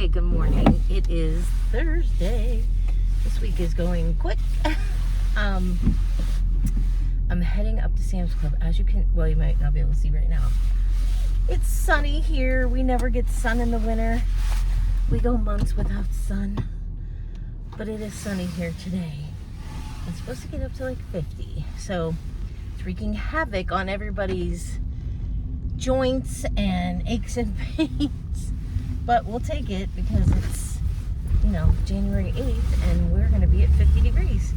Okay, good morning. It is Thursday. This week is going quick. I'm heading up to Sam's Club. As you can, well, you might not be able to see right now. It's sunny here. We never get sun in the winter. We go months without sun. But it is sunny here today. It's supposed to get up to like 50. So it's wreaking havoc on everybody's joints and aches and pains. But we'll take it because it's, January 8th and we're going to be at 50 degrees.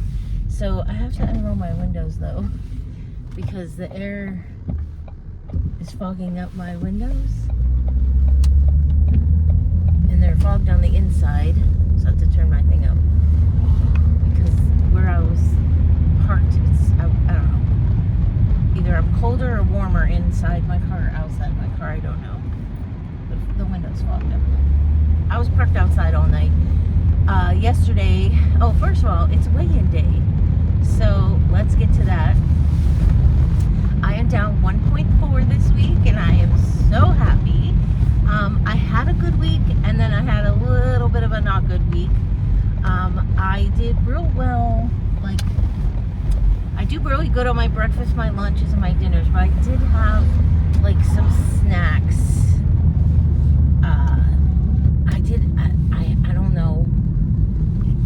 So I have to unroll my windows though because the air is fogging up my windows. And they're fogged on the inside. So I have to turn my thing up. Because where I was parked, I don't know. Either I'm colder or warmer inside my car or outside my car. I don't know. The window's fogged up. I was parked outside all night. Yesterday, first of all, it's weigh-in day. So let's get to that. I am down 1.4 this week and I am so happy. I had a good week and then I had a little bit of a not good week. I did real well. I do really good on my breakfast, my lunches, and my dinners, but I did have some snacks. I don't know.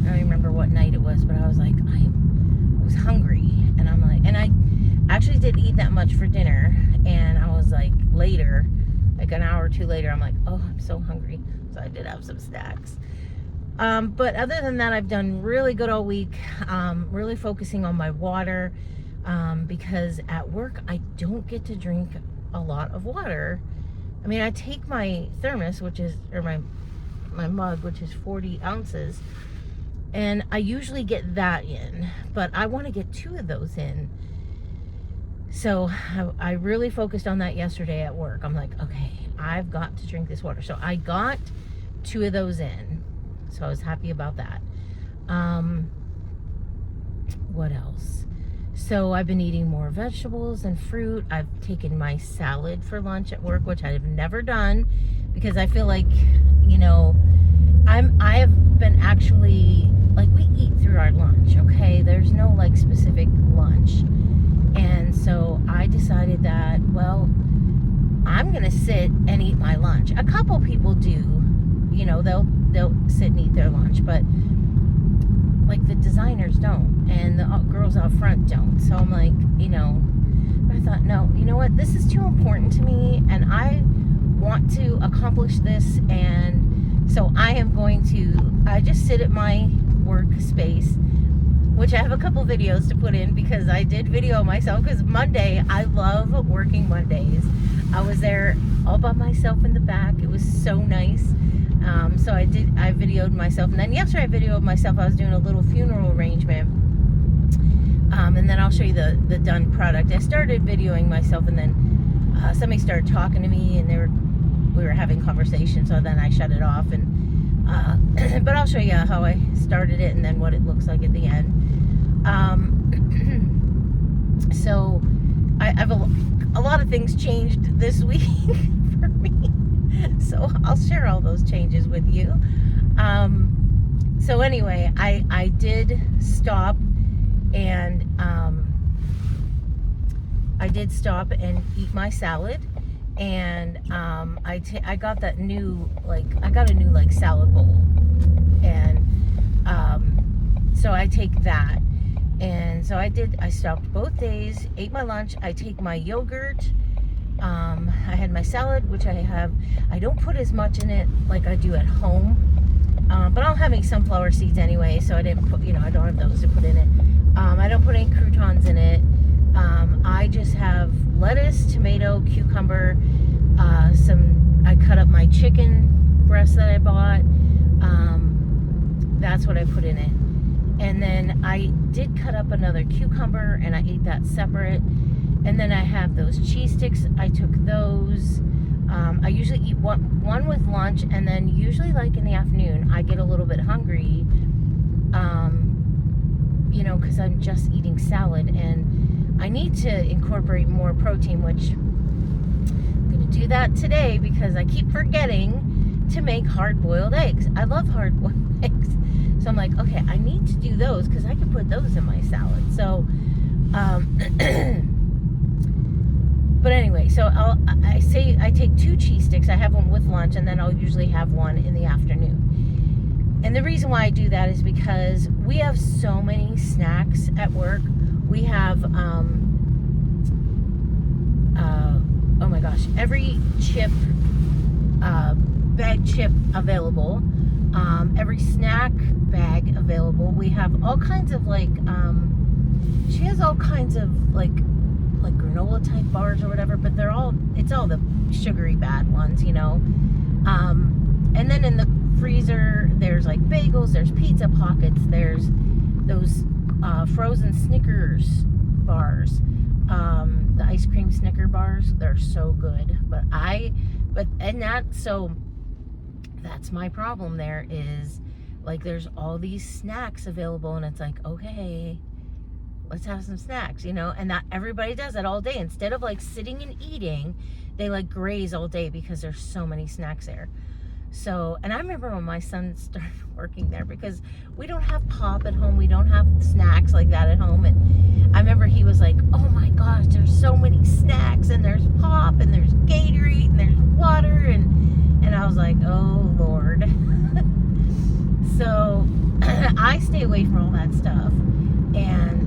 I don't remember what night it was, but I was like, I was hungry, and I'm like, and I actually didn't eat that much for dinner, and I was like later, like an hour or two later, I'm like, oh, I'm so hungry, so I did have some snacks. But other than that, I've done really good all week, really focusing on my water, because at work, I don't get to drink a lot of water. I mean, I take my thermos, or my mug, which is 40 ounces, and I usually get that in, but I want to get 2 of those in. So I really focused on that yesterday at work. I'm like, okay, I've got to drink this water. So I got 2 of those in. So I was happy about that. What else? So I've been eating more vegetables and fruit. I've taken my salad for lunch at work, which I've never done because I feel like, I have been actually, we eat through our lunch, okay? There's no specific lunch. And so I decided that, well, I'm going to sit and eat my lunch. A couple people do, they'll sit and eat their lunch, but the designers don't, and the girls out front don't. So I'm like, I thought, no, you know what? This is too important to me, and I want to accomplish this, and so I just sit at my workspace, which I have a couple videos to put in because I did video myself, because Monday, I love working Mondays. I was there all by myself in the back. It was so nice. So I videoed myself, and then yesterday I videoed myself. I was doing a little funeral arrangement, and then I'll show you the done product. I started videoing myself, and then somebody started talking to me, and we were having conversation, so then I shut it off, and but I'll show you how I started it and then what it looks like at the end. So I've a lot of things changed this week for me. So I'll share all those changes with you. So anyway, I did stop and eat my salad, and I got that new I got a new salad bowl, and so I take that, and so I stopped both days, ate my lunch. I take my yogurt. I had my salad, which I don't put as much in it like I do at home, but I'm having sunflower seeds anyway, so I didn't put, I don't have those to put in it. I don't put any croutons in it. I just have lettuce, tomato, cucumber, I cut up my chicken breast that I bought. That's what I put in it. And then I did cut up another cucumber, and I ate that separate. And then I have those cheese sticks. I took those. I usually eat one with lunch, and then usually in the afternoon, I get a little bit hungry, because I'm just eating salad, and I need to incorporate more protein, which I'm going to do that today because I keep forgetting to make hard-boiled eggs. I love hard-boiled eggs. So I'm like, okay, I need to do those because I can put those in my salad. So, but anyway, so I take 2 cheese sticks. I have one with lunch, and then I'll usually have one in the afternoon. And the reason why I do that is because we have so many snacks at work. We have, oh my gosh, every chip, bag chip available, every snack bag available. We have all kinds of she has all kinds of like granola type bars or whatever, but it's all the sugary bad ones, you know. And then in the freezer, there's like bagels, there's pizza pockets, there's those frozen Snickers bars, the ice cream Snicker bars. They're so good. That's my problem. There is like there's all these snacks available, and it's like, okay, let's have some snacks, you know. And not everybody does it all day. Instead of like sitting and eating, they like graze all day because there's so many snacks there. So, and I remember when my son started working there, because we don't have pop at home, we don't have snacks like that at home, and I remember he was like, oh my gosh, there's so many snacks, and there's pop, and there's Gatorade, and there's water, and I was like, oh Lord. So I stay away from all that stuff, and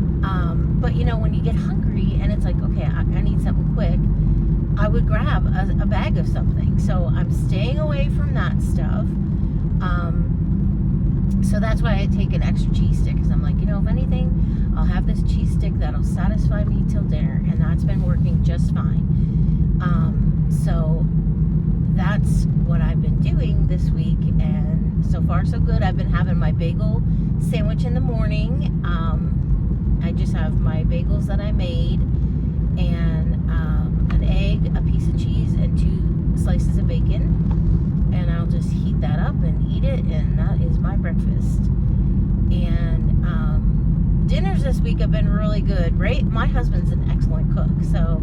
but you know, when you get hungry and it's like, okay, I need something quick, I would grab a bag of something. So I'm staying away from that stuff. So that's why I take an extra cheese stick, because I'm like, you know, if anything, I'll have this cheese stick that'll satisfy me till dinner, and that's been working just fine. So that's what I've been doing this week, and so far so good. I've been having my bagel sandwich in the morning. I just have my bagels that I made, and an egg, a piece of cheese, and 2 slices of bacon, and I'll just heat that up and eat it, and that is my breakfast. And dinners this week have been really good, right? My husband's an excellent cook, so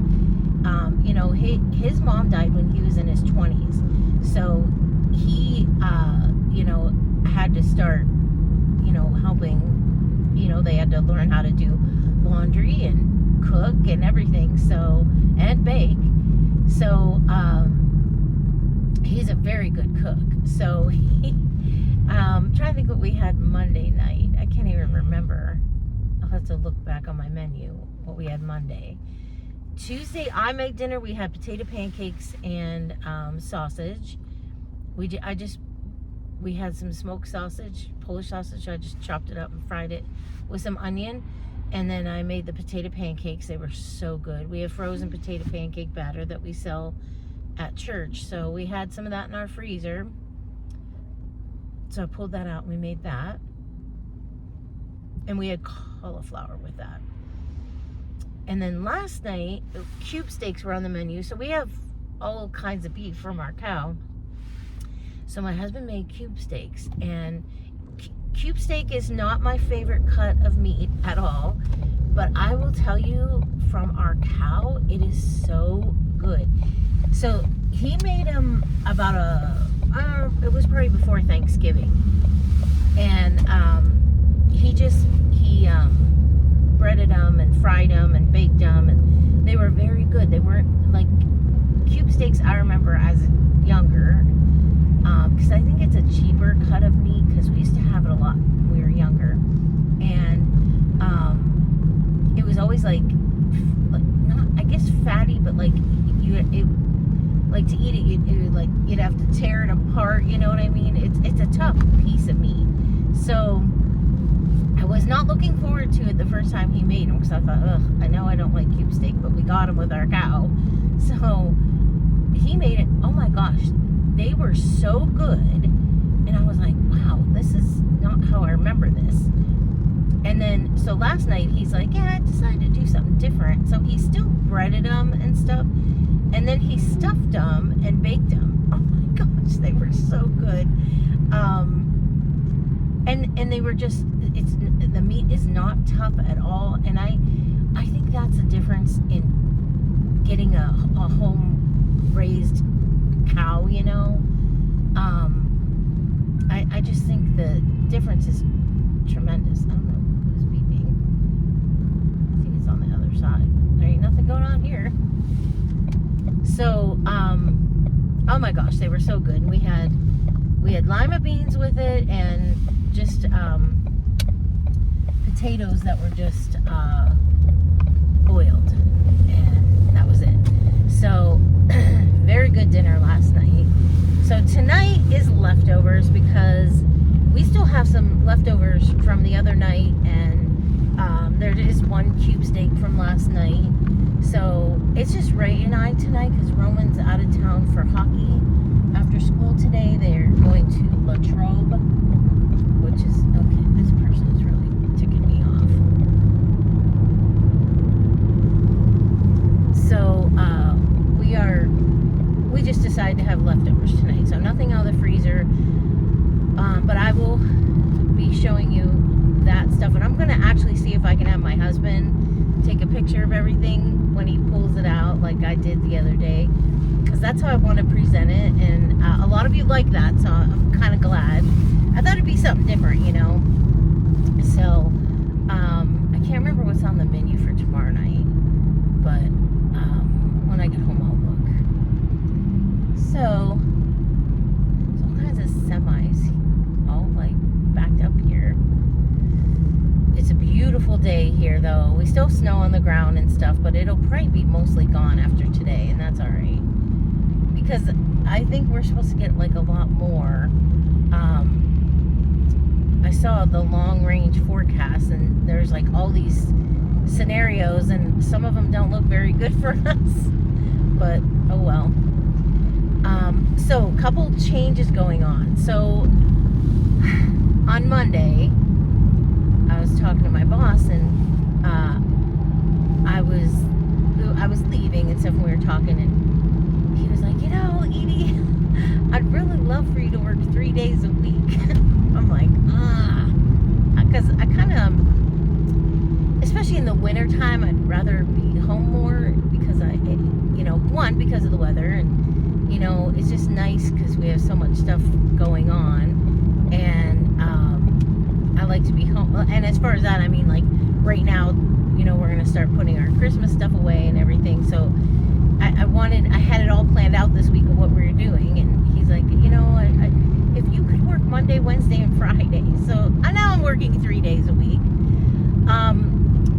you know, his mom died when he was in his 20s, so he you know, had to start, you know, helping. You know, they had to learn how to do laundry and cook and everything, so, and bake. So he's a very good cook. So he trying to think what we had Monday night. I can't even remember. I'll have to look back on my menu what we had Monday. Tuesday I made dinner. We had potato pancakes and sausage. We had some smoked sausage, Polish sausage. I just chopped it up and fried it with some onion. And then I made the potato pancakes. They were so good. We have frozen potato pancake batter that we sell at church. So we had some of that in our freezer. So I pulled that out and we made that. And we had cauliflower with that. And then last night, cube steaks were on the menu. So we have all kinds of beef from our cow. So my husband made cube steaks, and cube steak is not my favorite cut of meat at all, but I will tell you, from our cow, it is so good. So he made them about it was probably before Thanksgiving, and he breaded them and fried them and baked them, and they were very good. They weren't like cube steaks I remember as younger. Because I think it's a cheaper cut of meat, because we used to have it a lot when we were younger, and it was always like not, I guess, fatty, but like like to eat it, you'd have to tear it apart, you know what I mean? It's a tough piece of meat. So I was not looking forward to it the first time he made them, because I thought, ugh, I know I don't like cube steak, but we got them with our cow. So he made it. Oh my gosh, they were so good, and I was like, wow, this is not how I remember this. And then, so last night, he's like, yeah, I decided to do something different. So he still breaded them and stuff, and then he stuffed them and baked them. Oh my gosh, they were so good. And they were just, the meat is not tough at all, and I think that's the difference in getting a home raised cow, you know. difference is tremendous. I don't know who's beeping. I think it's on the other side. There ain't nothing going on here. So, oh my gosh, they were so good. And we had lima beans with it, and just potatoes that were just boiled, and that was it. So very good dinner last night. So tonight is leftovers, because we still have some leftovers from the other night, and there is one cube steak from last night. So it's just Ray and I tonight, because Roman's out of town for hockey after school today. They're going to La Trobe, which is, okay, this person is really ticking me off. So we just decided to have leftovers tonight. So nothing out of the freezer, but I will be showing you that stuff. And I'm going to actually see if I can have my husband take a picture of everything when he pulls it out, like I did the other day, because that's how I want to present it. And a lot of you like that, so I'm kind of glad. I thought it'd be something different, you know. So I can't remember what's on the menu for tomorrow night, but when I get home I'll look. So all kinds of semis all like backed up here. It's a beautiful day here, though. We still have snow on the ground and stuff, but it'll probably be mostly gone after today, and that's all right. Because I think we're supposed to get like a lot more. I saw the long-range forecast, and there's like all these scenarios, and some of them don't look very good for us. But oh well. So a couple changes going on. So on Monday, I was talking to my boss, and I was leaving and stuff, and we were talking, and he was like, you know, Edie, I'd really love for you to work 3 days a week. I'm like, because I kind of, especially in the winter time, I'd rather be home more, because one, because of the weather, and it's just nice because we have so much stuff going on, and I like to be home. And as far as that, I mean, like right now, we're gonna start putting our Christmas stuff away and everything. So I had it all planned out this week of what we were doing, and he's like, if you could work Monday, Wednesday, and Friday. So now I'm working 3 days a week.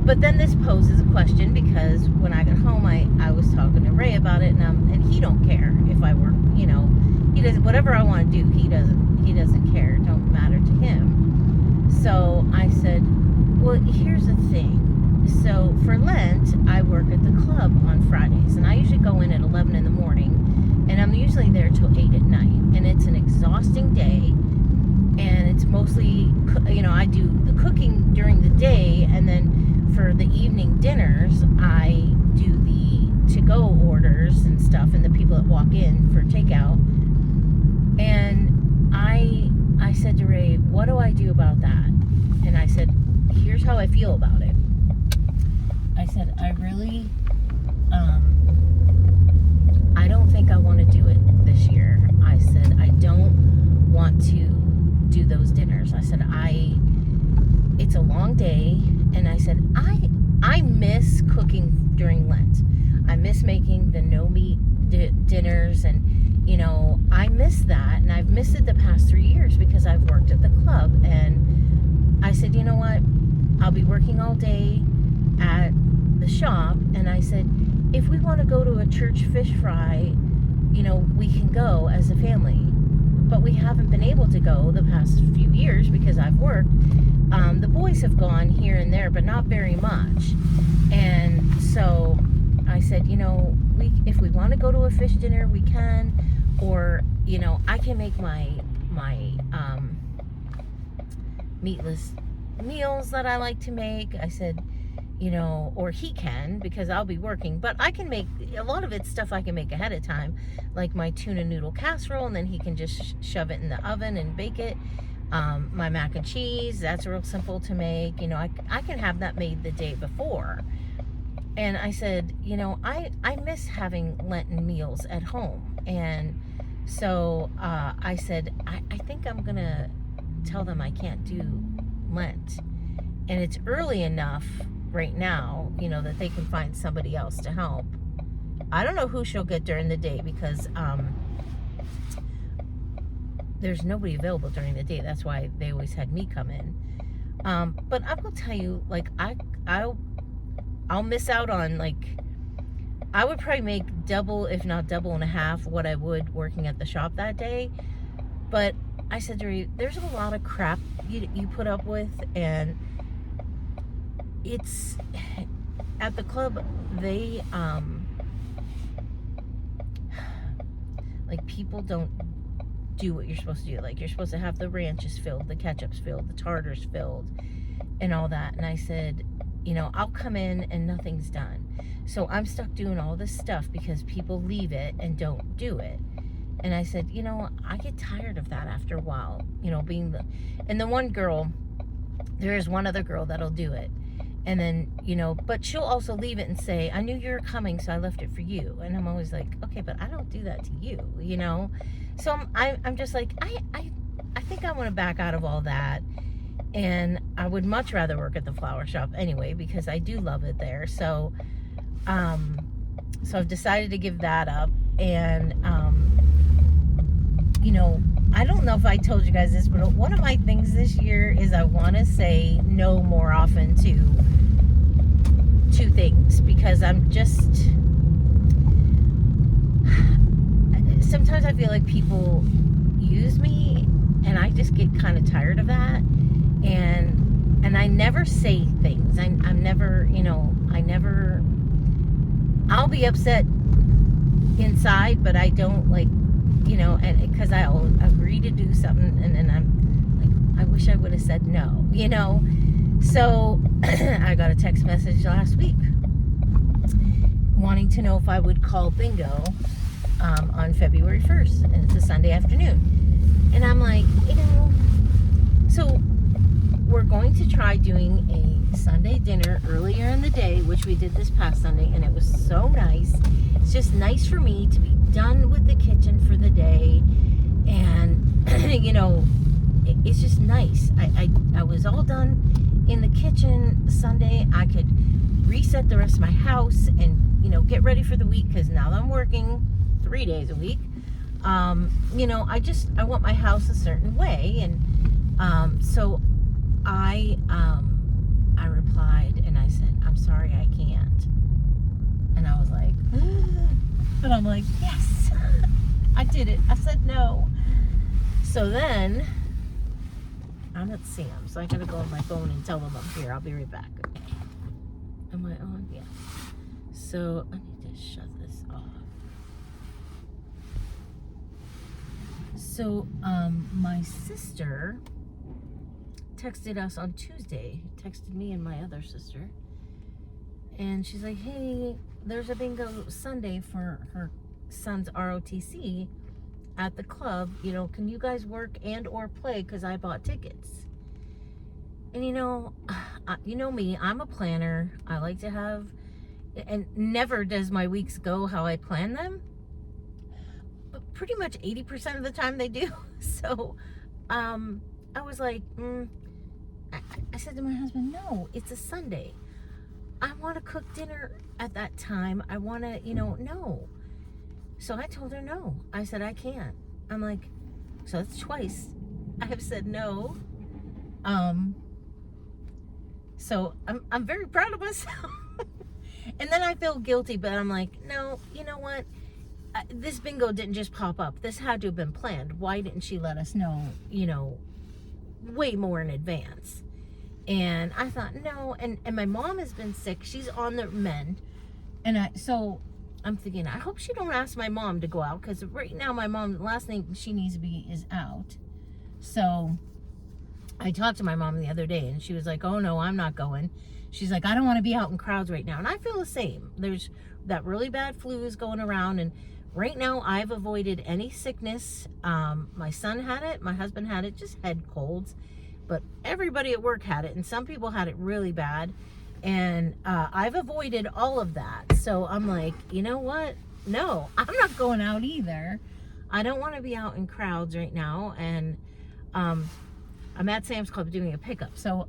But then this poses a question, because when I got home, I was talking to Ray about it, and he don't care if I work. He does whatever I want to do. He doesn't care. It don't matter to him. So I said, well, here's the thing. So for Lent, I work at the club on Fridays, and I usually go in at 11 in the morning, and I'm usually there till 8 at night, and it's an exhausting day, and it's mostly, I do the cooking during the day, and then for the evening dinners, I do the to-go orders and stuff, and the people that walk in for takeout. And I said to Ray, what do I do about that? And I said, here's how I feel about it. I said, I really, I don't think I want to do it this year. I said, I don't want to do those dinners. I said, it's a long day, and I said, I miss cooking during Lent. I miss making the no meat dinners, and I miss that, and I've missed it the past 3 years because I've worked at the club. And I said, you know what, I'll be working all day at the shop, and I said, if we want to go to a church fish fry, we can go as a family. But we haven't been able to go the past few years because I've worked. The boys have gone here and there, but not very much. And so I said, if we want to go to a fish dinner, we can, or I can make my meatless meals that I like to make. I said, or he can, because I'll be working, but I can make a lot of it's stuff I can make ahead of time, like my tuna noodle casserole, and then he can just shove it in the oven and bake it. My mac and cheese, that's real simple to make. I can have that made the day before. And I said, I miss having Lenten meals at home. And so I said, I think I'm gonna tell them I can't do Lent. And it's early enough right now, that they can find somebody else to help. I don't know who she'll get during the day because there's nobody available during the day. That's why they always had me come in. But I will tell you, like, I'll miss out on, like, I would probably make double, if not double and a half, what I would working at the shop that day. But I said to her, there's a lot of crap you put up with, and it's at the club, they like, people don't do what you're supposed to do. Like, you're supposed to have the ranches filled, the ketchups filled, the tartars filled, and all that. And I said, I'll come in and nothing's done. So I'm stuck doing all this stuff because people leave it and don't do it. And I said, I get tired of that after a while, being and the one girl, there is one other girl that'll do it. And then, but she'll also leave it and say, I knew you were coming, so I left it for you. And I'm always like, okay, but I don't do that to you, So I'm just like, I think I want to back out of all that. And I would much rather work at the flower shop anyway, because I do love it there. So, so I've decided to give that up. And, I don't know if I told you guys this, but one of my things this year is I want to say no more often to things, because I'm just, sometimes I feel like people use me, and I just get kind of tired of that. And I never say things. I'm never, I'll be upset inside, but I don't, like, and because I'll agree to do something, and then I'm like, I wish I would have said no, So I got a text message last week wanting to know if I would call bingo on February 1st, and it's a Sunday afternoon. And I'm like, so we're going to try doing a Sunday dinner earlier in the day, which we did this past Sunday, and it was so nice. It's just nice for me to be done with the kitchen for the day, and it's just nice. I was all done in the kitchen Sunday. I could reset the rest of my house and get ready for the week, because now that I'm working 3 days a week, I want my house a certain way. And so I replied and I said, I'm sorry, I can't. And I was like, but I'm like, yes, I did it. I said no. So then I'm at Sam's, so I gotta go on my phone and tell them I'm here. I'll be right back. Okay. Am I on? Yeah. So I need to shut this off. So my sister texted us on Tuesday, texted me and my other sister, and she's like, hey, there's a bingo Sunday for her son's ROTC at the club. Can you guys work and or play, because I bought tickets. And me, I'm a planner. I like to have, and never does my weeks go how I plan them, but pretty much 80% of the time they do. So I was like, I said to my husband, no, it's a Sunday. I want to cook dinner at that time. I want to, no. So I told her no. I said, I can't. I'm like, so that's twice I have said no. So I'm very proud of myself. And then I feel guilty, but I'm like, no, you know what? This bingo didn't just pop up. This had to have been planned. Why didn't she let us know, way more in advance? And I thought, no. And my mom has been sick. She's on the mend. And so I'm thinking, I hope she don't ask my mom to go out, because right now my mom, the last thing she needs to be is out. So I talked to my mom the other day, and she was like, oh no, I'm not going. She's like, I don't want to be out in crowds right now. And I feel the same. There's that really bad flu is going around, and right now I've avoided any sickness. My son had it, my husband had it, just head colds, but everybody at work had it, and some people had it really bad. And I've avoided all of that. So I'm like, you know what? No, I'm not going out either. I don't want to be out in crowds right now. And I'm at Sam's Club doing a pickup. So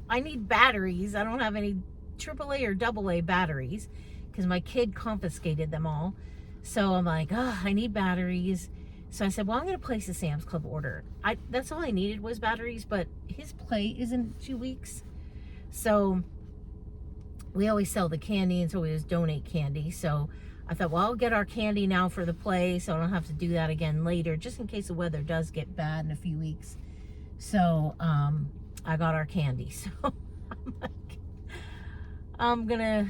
I need batteries. I don't have any AAA or AA batteries because my kid confiscated them all. So I'm like, oh, I need batteries. So I said, well, I'm going to place a Sam's Club order. That's all I needed was batteries, but his play is in 2 weeks. So we always sell the candy, and so we just donate candy. So I thought, well, I'll get our candy now for the play, so I don't have to do that again later, just in case the weather does get bad in a few weeks. So I got our candy. So I'm like, I'm gonna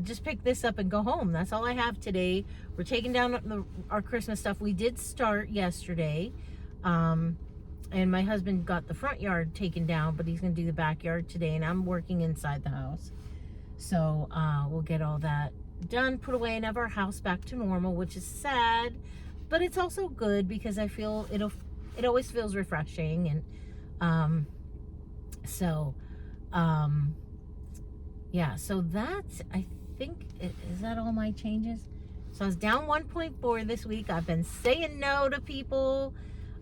just pick this up and go home. That's all I have today. We're taking down our Christmas stuff. We did start yesterday, and my husband got the front yard taken down, but he's gonna do the backyard today, and I'm working inside the house. So we'll get all that done, put away, and have our house back to normal, which is sad, but it's also good because I feel it always feels refreshing. And yeah, so that's, I think, is that all my changes? So I was down 1.4 this week. I've been saying no to people,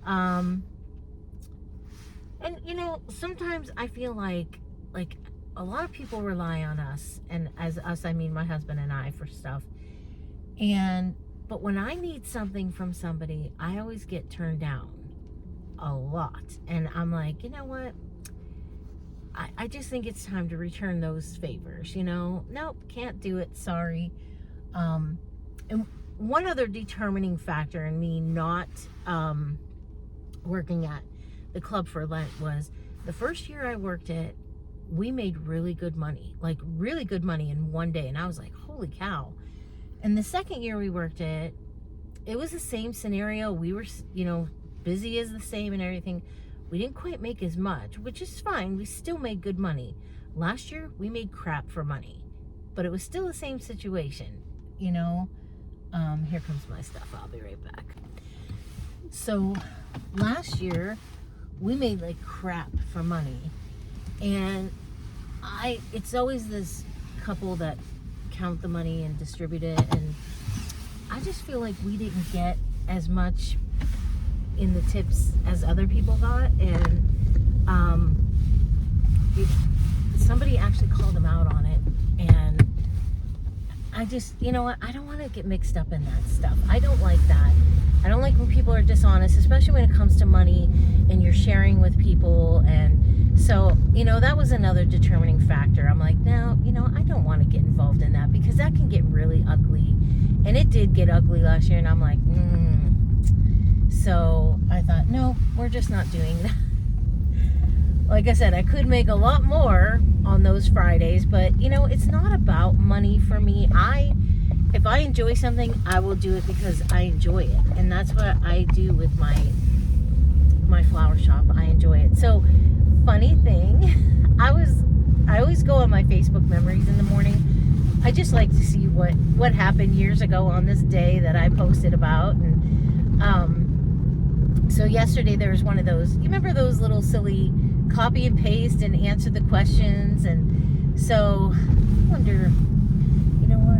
and you know, sometimes I feel like a lot of people rely on us, and as us I mean my husband and I, for stuff. But when I need something from somebody, I always get turned down a lot. And I'm like, you know what? I just think it's time to return those favors, you know? Nope, can't do it, sorry. And one other determining factor in me not working at the club for Lent was the first year I worked it, we made really good money, like really good money in one day. And I was like, holy cow. And the second year we worked it was the same scenario. We were, you know, busy as the same and everything. We didn't quite make as much, which is fine. We still made good money. Last year, we made crap for money, but it was still the same situation, you know? Here comes my stuff. I'll be right back. So last year, we made like crap for money. And it's always this couple that count the money and distribute it. And I just feel like we didn't get as much in the tips as other people got. And somebody actually called them out on it. And I just, you know what, I don't want to get mixed up in that stuff. I don't like that. I don't like when people are dishonest, especially when it comes to money and you're sharing with people. And so, you know, that was another determining factor. I'm like, no, you know, I don't want to get involved in that because that can get really ugly. And it did get ugly last year. And I'm like, So I thought, no, we're just not doing that. Like I said, I could make a lot more on those Fridays, but you know, it's not about money for me. If I enjoy something, I will do it because I enjoy it. And that's what I do with my flower shop. I enjoy it. So, funny thing, I always go on my Facebook memories in the morning. I just like to see what happened years ago on this day that I posted about. And so yesterday there was one of those, you remember those little silly copy and paste and answer the questions? And so I wonder, you know what?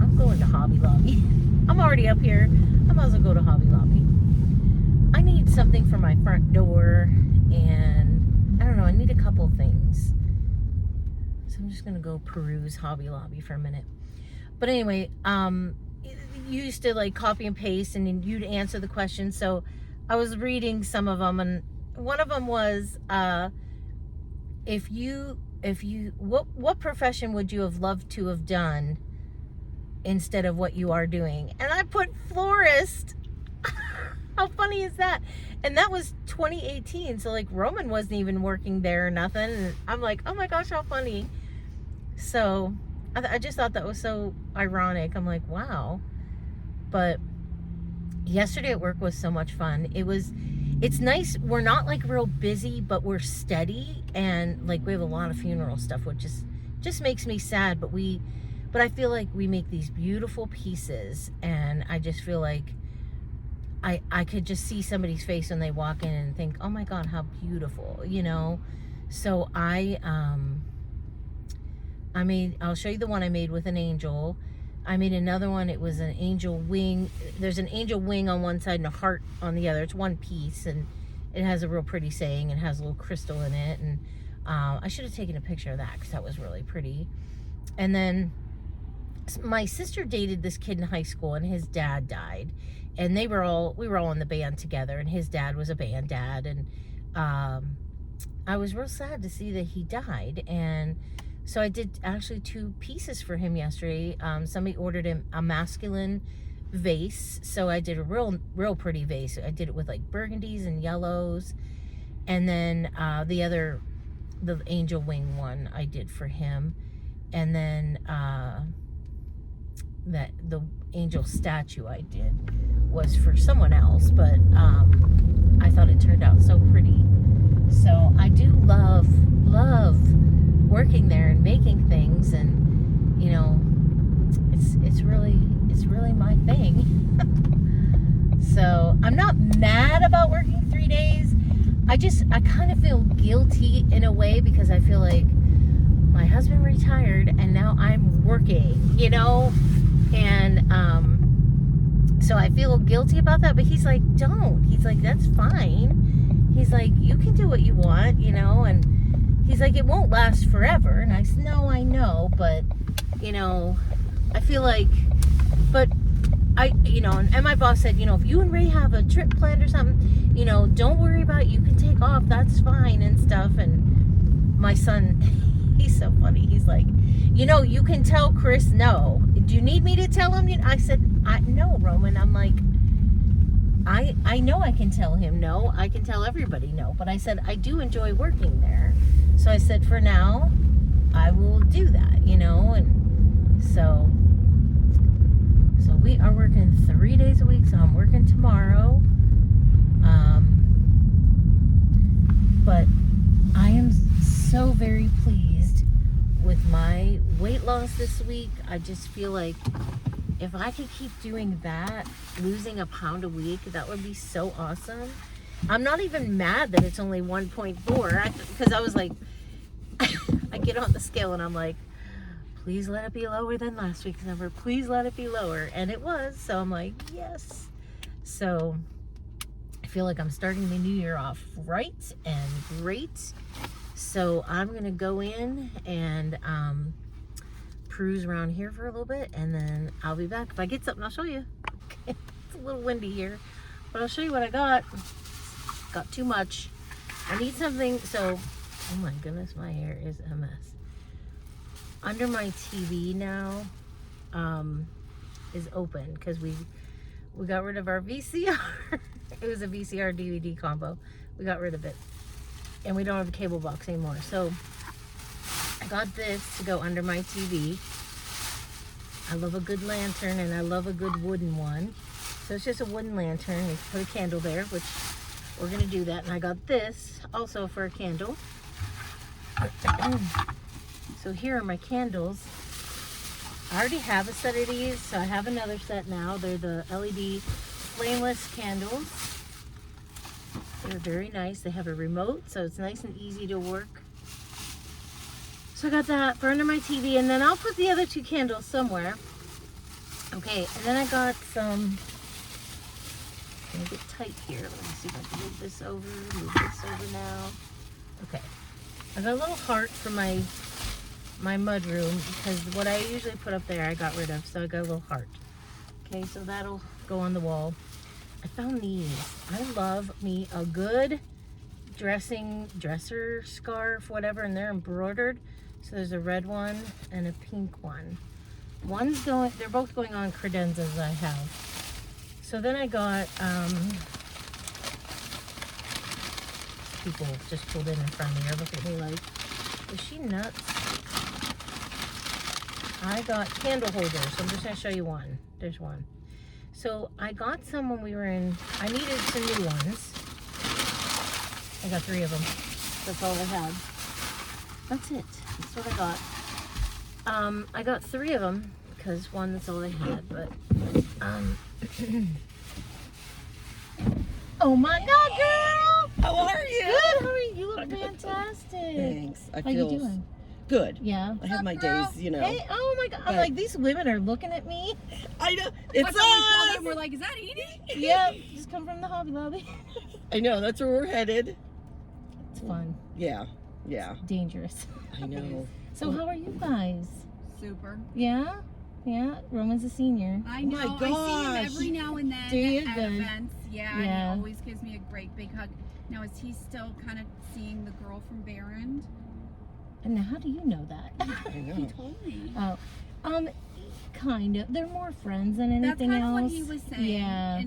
I'm going to Hobby Lobby. I'm already up here. I might as well go to Hobby Lobby. I need something for my front door, and I don't know, I need a couple things. So I'm just going to go peruse Hobby Lobby for a minute. But anyway, you used to like copy and paste and then you'd answer the questions. So I was reading some of them, and one of them was, what profession would you have loved to have done instead of what you are doing? And I put florist. How funny is that? And that was 2018. So like Roman wasn't even working there or nothing. And I'm like, oh my gosh, how funny. So I just thought that was so ironic. I'm like, wow. But yesterday at work was so much fun. It's nice. We're not like real busy, but we're steady. And like we have a lot of funeral stuff, which just makes me sad. But I feel like we make these beautiful pieces, and I just feel like I could just see somebody's face when they walk in and think, oh my God, how beautiful, you know? So I'll show you the one I made with an angel. I made another one. It was an angel wing. There's an angel wing on one side and a heart on the other. It's one piece, and it has a real pretty saying. It has a little crystal in it, and I should have taken a picture of that because that was really pretty. And then my sister dated this kid in high school, and his dad died, and we were all in the band together, and his dad was a band dad, and I was real sad to see that he died. And so I did actually 2 pieces for him yesterday. Somebody ordered him a masculine vase, so I did a real pretty vase. I did it with like burgundies and yellows, and then the angel wing one I did for him, and then the angel statue I did was for someone else, but I thought it turned out so pretty. So I do love working there and making things, and you know, it's really my thing. So I'm not mad about working 3 days. I kind of feel guilty in a way, because I feel like my husband retired and now I'm working, you know, and so I feel guilty about that. But he's like, don't. He's like, that's fine. He's like, you can do what you want, you know, and he's like, it won't last forever. And I said, no, I know, but you know, I feel like, but you know, and my boss said, you know, if you and Ray have a trip planned or something, you know, don't worry about it. You can take off. That's fine and stuff. And my son, he's so funny. He's like, you know, you can tell Chris no. Do you need me to tell him? I said, no, Roman. I'm like, I know I can tell him no. I can tell everybody no. But I said, I do enjoy working there. So I said, for now, I will do that, you know. And so we are working 3 days a week. So I'm working tomorrow. But I am so very pleased with my weight loss this week. I just feel like if I could keep doing that, losing a pound a week, that would be so awesome. I'm not even mad that it's only 1.4, because I was like, I get on the scale and I'm like, please let it be lower than last week's number. Please let it be lower. And it was. So I'm like, yes. So I feel like I'm starting the new year off right and great. So I'm going to go in and cruise around here for a little bit, and then I'll be back. If I get something, I'll show you. Okay. It's a little windy here, but I'll show you what I got. Got too much. I need something. So, oh my goodness, my hair is a mess. Under my TV now is open because we got rid of our VCR. It was a VCR DVD combo. We got rid of it, and we don't have a cable box anymore. So I got this to go under my TV. I love a good lantern, and I love a good wooden one. So it's just a wooden lantern. You can put a candle there, which we're going to do that. And I got this also for a candle. So here are my candles. I already have a set of these, so I have another set now. They're the LED flameless candles. They're very nice. They have a remote, so it's nice and easy to work. So I got that for under my TV, and then I'll put the other 2 candles somewhere. Okay, and then I got some, I'm gonna get tight here. Let me see if I can move this over now. Okay, I got a little heart for my mud room, because what I usually put up there I got rid of, so I got a little heart. Okay, so that'll go on the wall. I found these. I love me a good dresser scarf, whatever, and they're embroidered. So there's a red one and a pink one. They're both going on credenzas I have. So then I got, people just pulled in front of me or look at me like, is she nuts? I got candle holders, so I'm just gonna show you one. There's one. So I got some when we were in, I needed some new ones. I got 3 of them. That's all I had. That's it. That's what I got. I got 3 of them because one, that's all I had. But oh my God, girl! How are you? Good. How are you? You look fantastic. Thanks. How you doing? Good. Yeah. I have my girl? days, you know. Hey, oh my God. I'm But- like, these women are looking at me. I know. It's What's up, we pulled us! in, we're like, is that Edie? Yep. Just come from the Hobby Lobby. I know, that's where we're headed. It's fun. Yeah. Yeah. Dangerous. I know. So how are you guys? Super. Yeah? Yeah. Roman's a senior. I Oh know. my I see gosh. him every now and then Do you? at Good. events. Yeah, Yeah. and he always gives me a great big hug. Now, is he still kind of seeing the girl from Errands? And how do you know that? I He know. told me. Oh, kind of. They're more friends than That's anything kind else. of what he was saying. Yeah.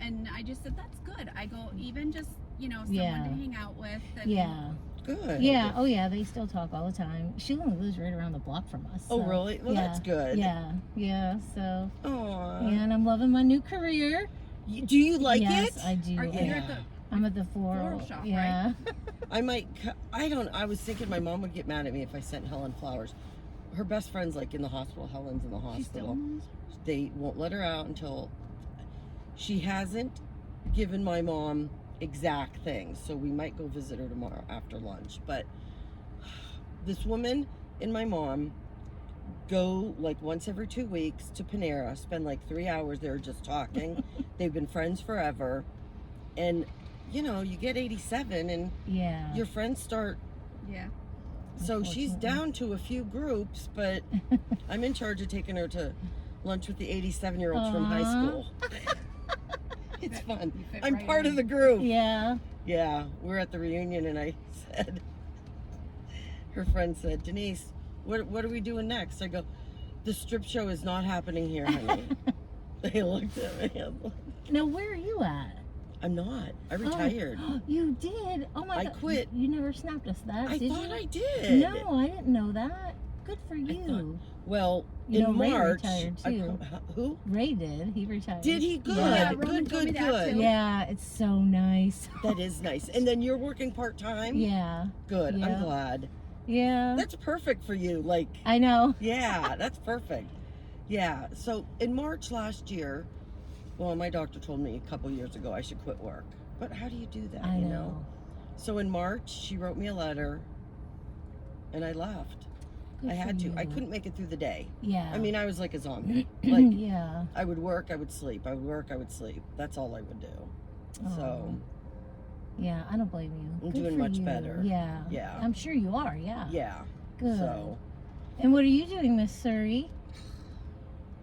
And I just said, that's good. I go, even just, someone Yeah. to hang out with. And Yeah. Good. Yeah. Oh, yeah. They still talk all the time. She only lives right around the block from us. Oh, so, really? Well, yeah. that's good. Yeah. Yeah. So, Aww. yeah, and I'm loving my new career. Do you like yes, it? I do. Are you Yeah. at the I'm at the floral shop, yeah. I I was thinking my mom would get mad at me if I sent Helen flowers. Her best friend's like in the hospital. Helen's in the She's still hospital. in They won't let her out until she hasn't given my mom exact things. So we might go visit her tomorrow after lunch. But this woman and my mom go like once every 2 weeks to Panera, spend like 3 hours there just talking. They've been friends forever. And you get 87 and Yeah. your friends start. Yeah. So she's Unfortunately. down to a few groups, but I'm in charge of taking her to lunch with the 87-year-olds from high Aw. school. It's fun. You fit I'm right part in. of the group. Yeah. Yeah, we're at the reunion, and I said, her friend said, Denise, what are we doing next? I go, the strip show is not happening here, honey. They looked at me. I'm like, Now, where are you at? I'm not. I retired. Oh, you did? Oh my I God. quit. You never snapped us that, I did thought you? I did. No, I didn't know that. Good for you. Well, You know, in Ray March, retired, too. who? Ray did. He retired. Did he? Good. Yeah. Roman Good, told me good, that, good. too. Yeah, it's so nice. That is nice. And then you're working part-time? Yeah. Good. I'm Yeah. glad. Yeah. That's perfect for you. Like, I know. yeah, that's perfect. Yeah. So in March last year, well, my doctor told me a couple years ago I should quit work. But how do you do that, I you know. So in March, she wrote me a letter and I left. Good I for had to. you. I couldn't make it through the day. Yeah. I mean, I was like a zombie. Like, yeah. I would work, I would sleep. I would work, I would sleep. That's all I would do. So, Yeah, I don't blame you. I'm Good doing for much you. better. Yeah. Yeah. I'm sure you are. Yeah. yeah. Good. So, And what are you doing, Miss Surrey?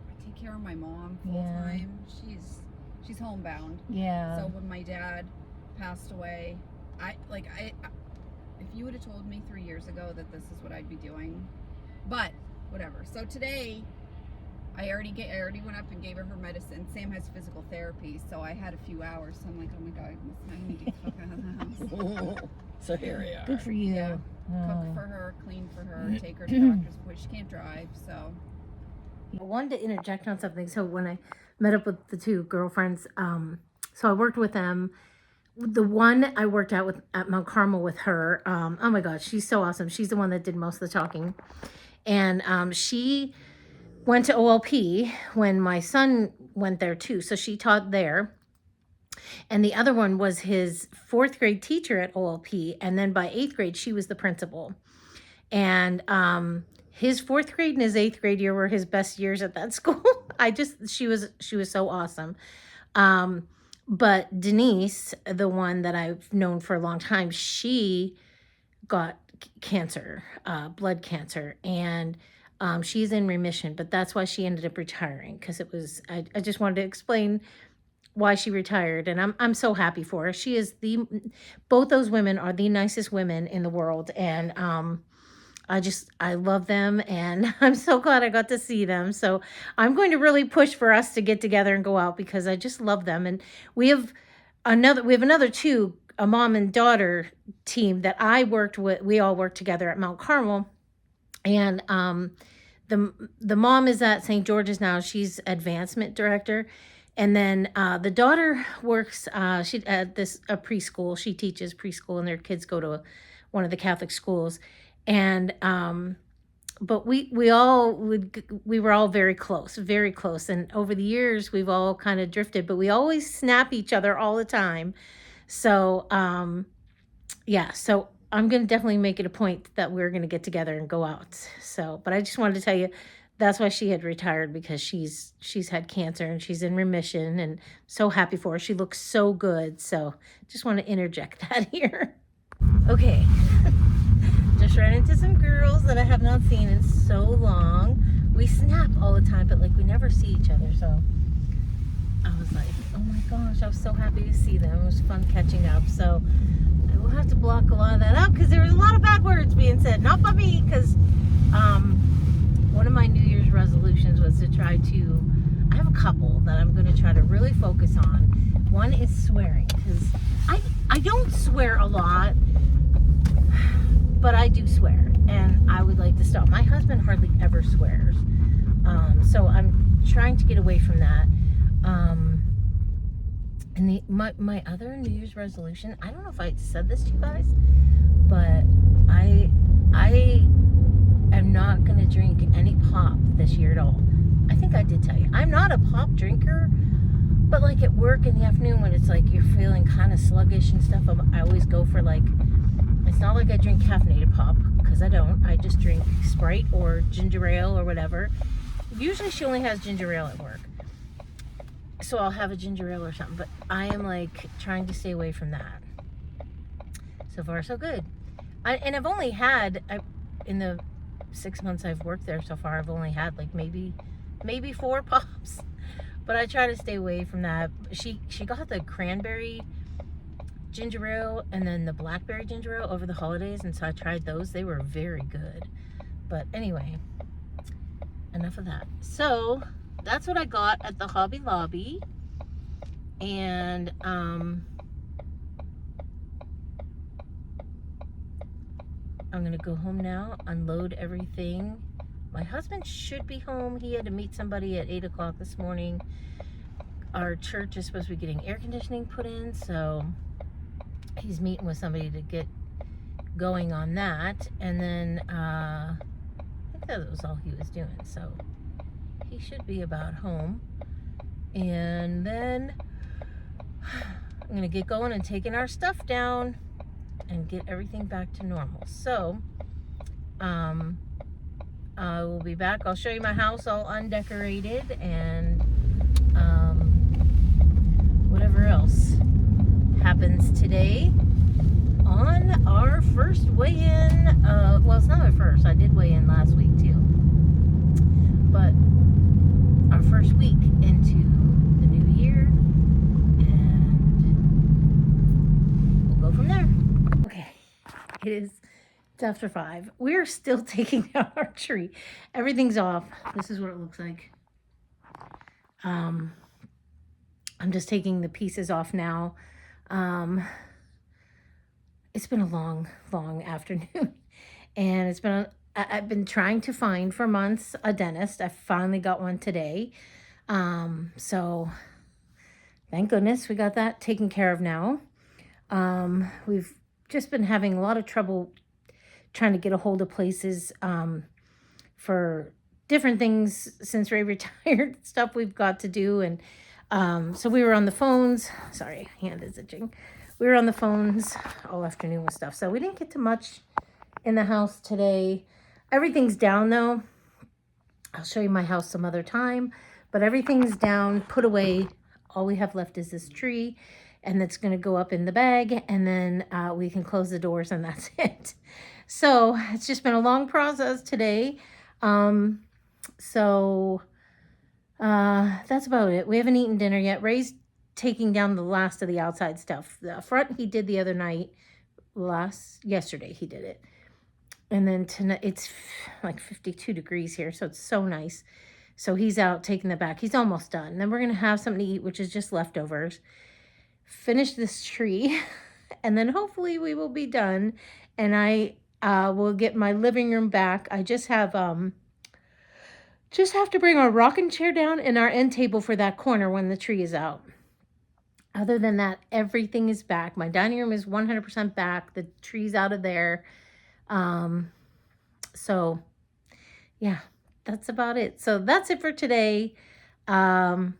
I take care of my mom full Yeah. time. She's homebound. Yeah. So when my dad passed away, if you would have told me 3 years ago that this is what I'd be doing, but whatever. So today, I already went up and gave her medicine. Sam has physical therapy, so I had a few hours. So I'm like, oh my god, I need to get the fuck out of the house. so here we are. Good for you. Yeah. Oh. Cook for her, clean for her, take her to doctor's appointment. She can't drive, so I wanted to interject on something. So when I met up with the two girlfriends, so I worked with them. The one I worked out with at Mount Carmel with her, oh my God, she's so awesome. She's the one that did most of the talking. And she went to OLP when my son went there too. So she taught there. And the other one was his 4th grade teacher at OLP. And then by 8th grade, she was the principal. And his 4th grade and his 8th grade year were his best years at that school. She was so awesome. But Denise, the one that I've known for a long time, she got cancer, blood cancer, and she's in remission. But that's why she ended up retiring, because it was. I just wanted to explain why she retired, and I'm so happy for her. She is both those women are the nicest women in the world, and I love them, and I'm so glad I got to see them. So I'm going to really push for us to get together and go out, because I just love them. And we have another two, a mom and daughter team that I worked with. We all worked together at Mount Carmel, and the mom is at St. George's now. She's advancement director. And then the daughter works she at a preschool. She teaches preschool, and their kids go to one of the Catholic schools. And but we were all very close, and over the years we've all kind of drifted, but we always snap each other all the time. So yeah, so I'm going to definitely make it a point that we're going to get together and go out. So, but I just wanted to tell you that's why she had retired, because she's had cancer and she's in remission, and so happy for her. She looks so good. So just want to interject that here. Okay. Just ran into some girls that I have not seen in so long. We snap all the time, but like we never see each other. So I was like, oh my gosh, I was so happy to see them. It was fun catching up. So I will have to block a lot of that out, because there was a lot of bad words being said. Not by me, because one of my New Year's resolutions was to try to, I have a couple that I'm going to try to really focus on. One is swearing, because I don't swear a lot, but I do swear, and I would like to stop. My husband hardly ever swears, so I'm trying to get away from that. And my other New Year's resolution, I don't know if I said this to you guys, but I am not going to drink any pop this year at all. I think I did tell you. I'm not a pop drinker, but like at work in the afternoon when it's like you're feeling kind of sluggish and stuff, I always go for like, it's not like I drink caffeinated pop, because I don't. I just drink Sprite or ginger ale or whatever. Usually she only has ginger ale at work, so I'll have a ginger ale or something, but I am like trying to stay away from that. So far so good. And I've only had, in the 6 months I've worked there so far, I've only had like maybe 4 pops, but I try to stay away from that. She got the cranberry ginger ale and then the blackberry ginger ale over the holidays, and so I tried those. They were very good. But anyway, enough of that. So that's what I got at the Hobby Lobby, and I'm gonna go home now, unload everything. My husband should be home. He had to meet somebody at 8 o'clock this morning. Our church is supposed to be getting air conditioning put in, so he's meeting with somebody to get going on that. And then I think that was all he was doing, so he should be about home. And then I'm gonna get going and taking our stuff down and get everything back to normal. So I will be back. I'll show you my house all undecorated, and whatever else happens today on our first weigh-in. Well, it's not my first. I did weigh in last week too, but our first week into the new year, and we'll go from there. Okay, it's after 5. We're still taking down our tree. Everything's off. This is what it looks like. I'm just taking the pieces off now. It's been a long afternoon, and I've been trying to find for months a dentist. I finally got one today. So thank goodness we got that taken care of now. We've just been having a lot of trouble trying to get a hold of places for different things since Ray retired, stuff we've got to do. And so we were on the phones. Sorry, hand is itching. We were on the phones all afternoon with stuff. So we didn't get to much in the house today. Everything's down though. I'll show you my house some other time. But everything's down, put away. All we have left is this tree, and that's going to go up in the bag, and then we can close the doors, and that's it. So it's just been a long process today. That's about it. We haven't eaten dinner yet. Ray's taking down the last of the outside stuff. The front he did the other night. Yesterday he did it. And then tonight it's like 52 degrees here, so it's so nice. So he's out taking the back. He's almost done. Then we're going to have something to eat, which is just leftovers. Finish this tree, and then hopefully we will be done. And I will get my living room back. I just have to bring our rocking chair down and our end table for that corner when the tree is out. Other than that, everything is back. My dining room is 100% back. The tree's out of there. So yeah, that's about it. So that's it for today. And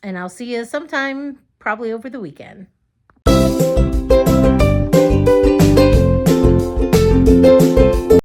I'll see you sometime, probably over the weekend.